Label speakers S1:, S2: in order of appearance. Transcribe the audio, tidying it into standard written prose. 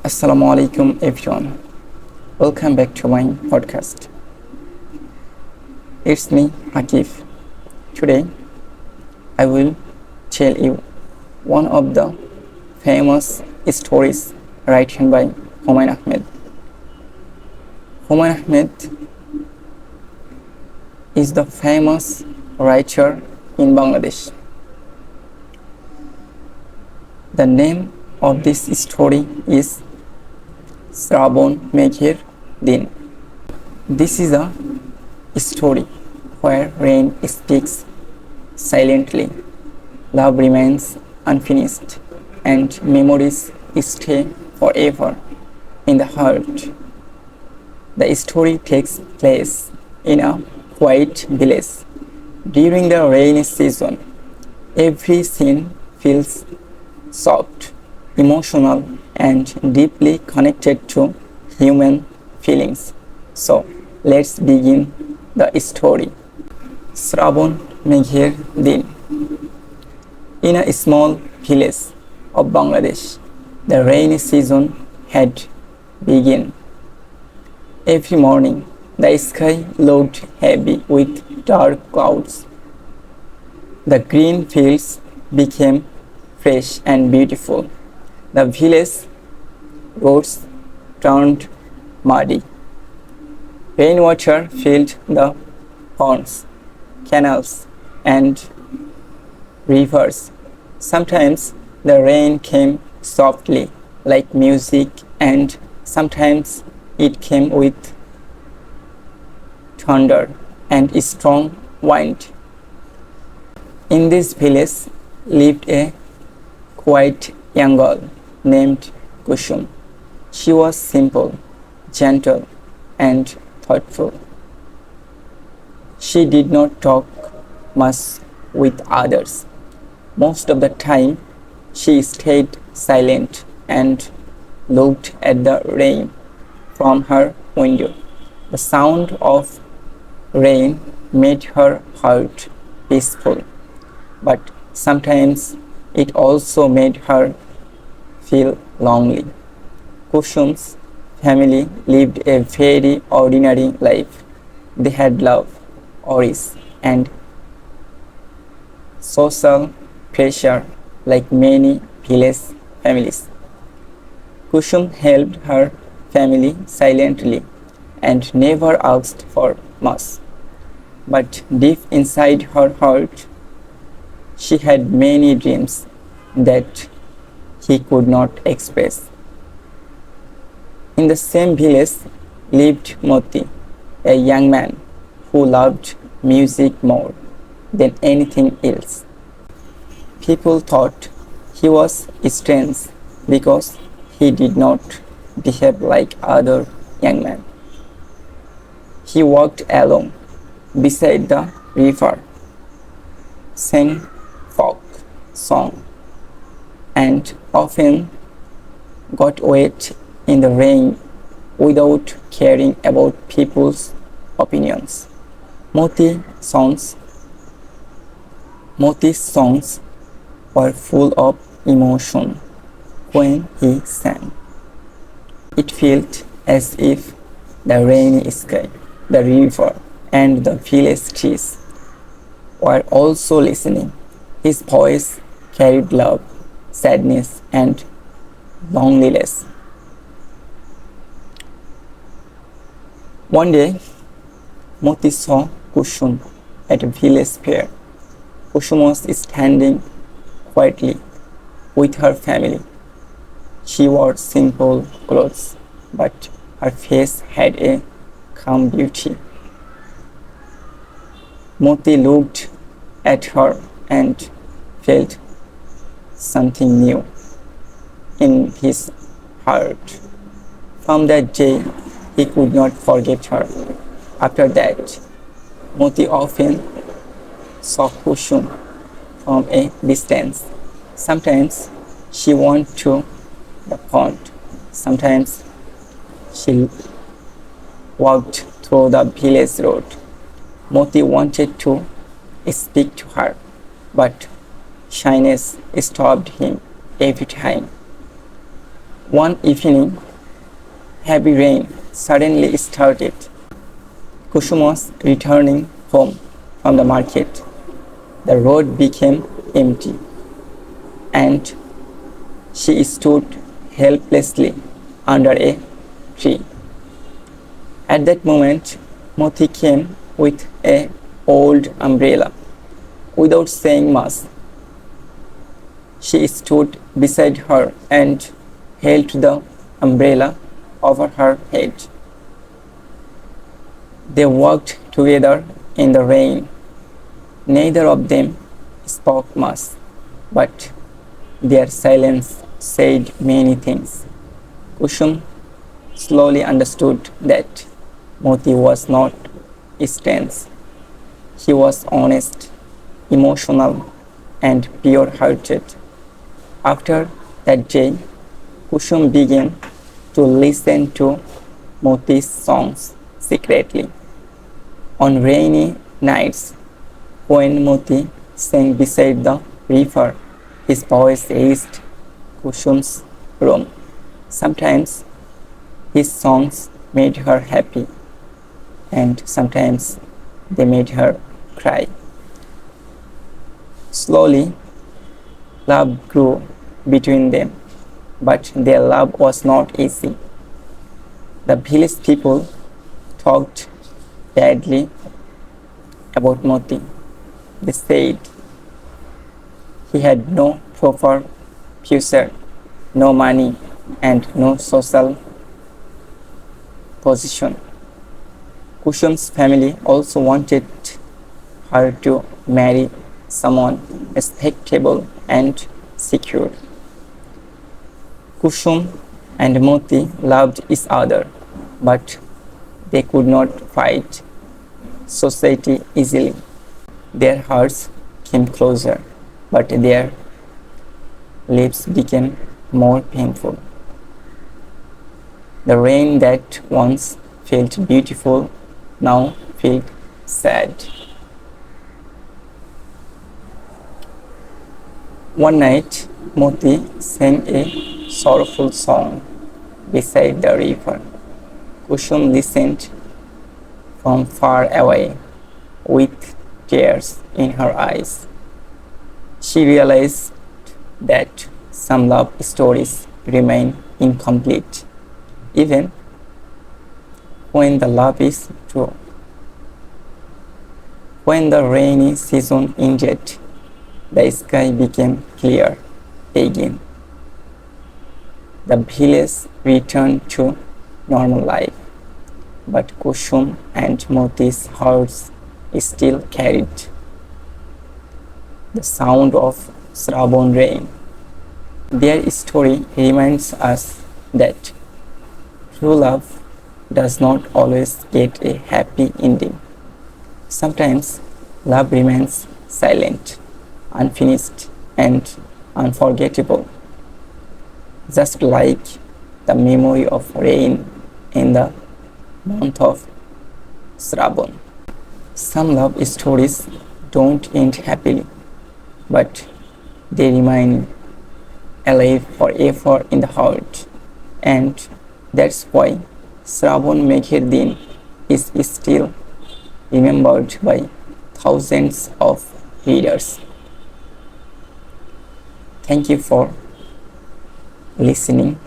S1: Assalamu alaikum everyone. Welcome back to my podcast. It's me Akif. Today I will tell you one of the famous stories written by Humayun Ahmed. Humayun Ahmed is the famous writer in Bangladesh. The name of this story is Srabon Megher Din. This is a story where rain speaks silently, love remains unfinished, and memories stay forever in the heart. The story takes place in a quiet village during the rainy season. Every scene feels soft, emotional, and deeply connected to human feelings. So, let's begin the story. Srabon Megher Din. In a small village of Bangladesh, the rainy season had begun. Every morning, the sky looked heavy with dark clouds. The green fields became fresh and beautiful. The village roads turned muddy. Rainwater filled the ponds, canals, and rivers. Sometimes the rain came softly, like music, and sometimes it came with thunder and a strong wind. In this village lived a quiet young girl named Kusum. She was simple, gentle, and thoughtful. She did not talk much with others. Most of the time, she stayed silent and looked at the rain from her window. The sound of rain made her heart peaceful, but sometimes it also made her feel lonely. Kusum's family lived a very ordinary life. They had love, worries, and social pressure like many village families. Kusum helped her family silently and never asked for much. But deep inside her heart, she had many dreams that he could not express. In the same village lived Moti, a young man who loved music more than anything else. People thought he was strange because he did not behave like other young men. He walked alone beside the river, sang folk song, and often got wet in the rain without caring about people's opinions. Moti's songs, Moti's songs were full of emotion when he sang. It felt as if the rainy sky, the river, and the village trees were also listening. His voice carried love, sadness, and loneliness. One day, Moti saw Kusum at a village fair. Kusum was standing quietly with her family. She wore simple clothes, but her face had a calm beauty. Moti looked at her and felt something new in his heart. From that day, he could not forget her. After that, Moti often saw Kusum from a distance. Sometimes she went to the pond. Sometimes she walked through the village road. Moti wanted to speak to her, but shyness stopped him every time. One evening, heavy rain suddenly started. Kusum was returning home from the market. The road became empty, and she stood helplessly under a tree. At that moment, Moti came with a old umbrella. Without saying much, she stood beside her and held the umbrella over her head. They walked together in the rain. Neither of them spoke much, but their silence said many things. Kusum slowly understood that Moti was not strange. He was honest, emotional, and pure hearted. After that day, Kusum began to listen to Moti's songs secretly. On rainy nights, when Moti sang beside the river, his voice reached Kusum's room. Sometimes his songs made her happy, and sometimes they made her cry. Slowly, love grew between them, but their love was not easy. The village people talked badly about Moti. They said he had no proper future, no money, and no social position. Kusum's family also wanted her to marry someone respectable and secure. Kusum and Moti loved each other, but they could not fight society easily. Their hearts came closer, but their lips became more painful. The rain that once felt beautiful now felt sad. One night, Moti sang a sorrowful song beside the river. Kusum listened from far away with tears in her eyes. She realized that some love stories remain incomplete, even when the love is true. When the rainy season ended, the sky became clear again. The village returned to normal life, but Kusum and Moti's hearts still carried the sound of Srabon rain. Their story reminds us that true love does not always get a happy ending. Sometimes love remains silent, unfinished, and unforgettable, just like the memory of rain in the month of Srabon. Some love stories don't end happily, but they remain alive forever in the heart. And that's why Srabon Megher Din is still remembered by thousands of readers. Thank you for listening.